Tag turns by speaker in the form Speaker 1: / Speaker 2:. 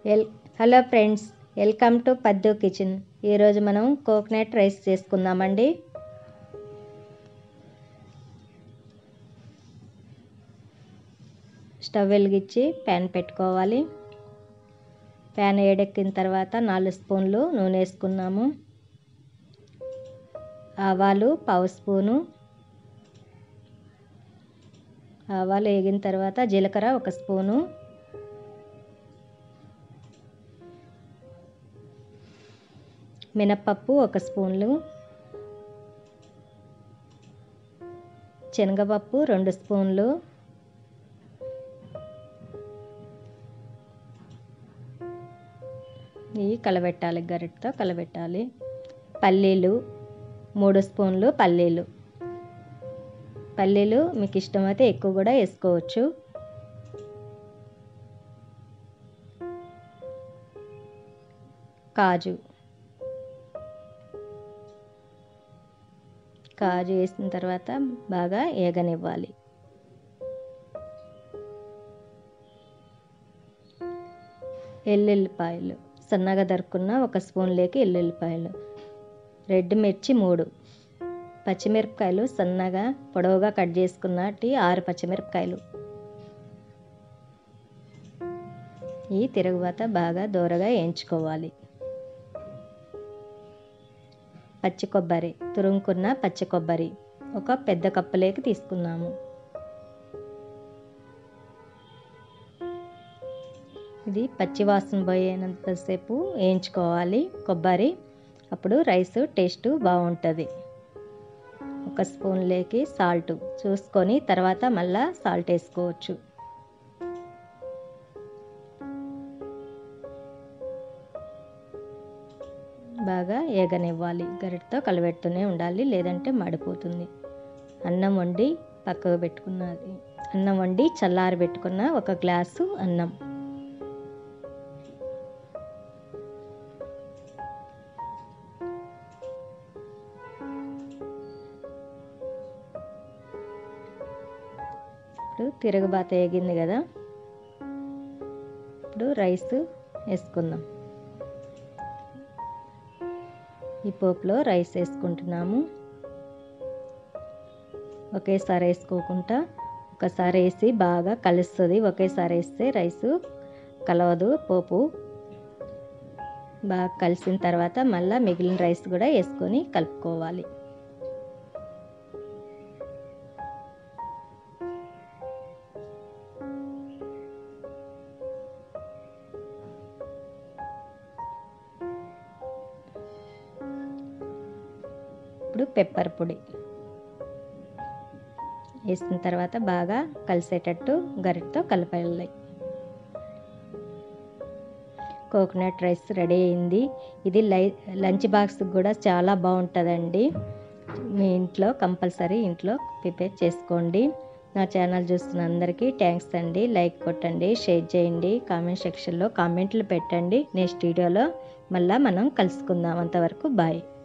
Speaker 1: L hello friends, welcome to పద్దు kitchen. ఈరోజు మనం కోకోనట్ రైస్ చేసుకుందామండి. స్టవ్ వెలిగించి ప్యాన్ పెట్టుకోవాలి. ప్యాన్ వేడెక్కిన తర్వాత 4 స్పూన్లు నూనె వేసుకున్నాము. ఆవాలు 1/2 స్పూను. ఆవాలు వేగిన తర్వాత జీలకర్ర 1 స్పూను, మినప్పప్పు 1 స్పూన్లు, శనగపప్పు 2 స్పూన్లు, ఇవి కలబెట్టాలి, గరిటతో కలబెట్టాలి. పల్లీలు 3 స్పూన్లు. పల్లీలు మీకు ఇష్టమైతే ఎక్కువ కూడా వేసుకోవచ్చు. కాజు వేసిన తర్వాత బాగా ఏగనివ్వాలి. ఎల్లుల్లిపాయలు సన్నగా తరుక్కున్న 1 స్పూన్లోకి ఎల్లుల్లిపాయలు, రెడ్ మిర్చి 3, పచ్చిమిరపకాయలు సన్నగా పొడవుగా కట్ చేసుకున్నటి 6 పచ్చిమిరపకాయలు. ఈ తిరుగుబాత బాగా దోరగా వేయించుకోవాలి. పచ్చి కొబ్బరి, తురుముకున్న పచ్చి కొబ్బరి 1 పెద్ద కప్పులోకి తీసుకున్నాము. ఇది పచ్చి వాసన పోయేంతసేపు వేయించుకోవాలి కొబ్బరి, అప్పుడు రైస్ టేస్ట్ బాగుంటుంది. 1 స్పూన్లోకి సాల్ట్ చూసుకొని తర్వాత మళ్ళీ సాల్ట్ వేసుకోవచ్చు. బాగా ఏగనివ్వాలి, గరిటతో కలబెడుతూనే ఉండాలి, లేదంటే మాడిపోతుంది. అన్నం వండి పక్కకు పెట్టుకున్నది. అన్నం వండి చల్లారి పెట్టుకున్న 1 గ్లాసు అన్నం. ఇప్పుడు తిరుగుబాత వేగింది కదా, ఇప్పుడు రైస్ వేసుకుందాం. ఈ పోపులో రైస్ వేసుకుంటున్నాము. ఒకేసారి వేసుకోకుండా ఒకసారి వేసి బాగా కలుస్తుంది. ఒకేసారి వేస్తే రైసు కలవదు. పోపు బాగా కలిసిన తర్వాత మళ్ళీ మిగిలిన రైస్ కూడా వేసుకొని కలుపుకోవాలి. ఇప్పుడు పెప్పర్ పొడి వేసిన తర్వాత బాగా కలిసేటట్టు గరిటతో కలపాలి. కోకోనట్ రైస్ రెడీ అయింది. ఇది లంచ్ బాక్స్ కూడా చాలా బాగుంటుందండి. మీ ఇంట్లో కంపల్సరీ ప్రిపేర్ చేసుకోండి. నా ఛానల్ చూస్తున్న అందరికీ థ్యాంక్స్ అండి. లైక్ కొట్టండి, షేర్ చేయండి, కామెంట్ సెక్షన్లో కామెంట్లు పెట్టండి. నెక్స్ట్ వీడియోలో మళ్ళీ మనం కలుసుకుందాం. అంతవరకు బాయ్.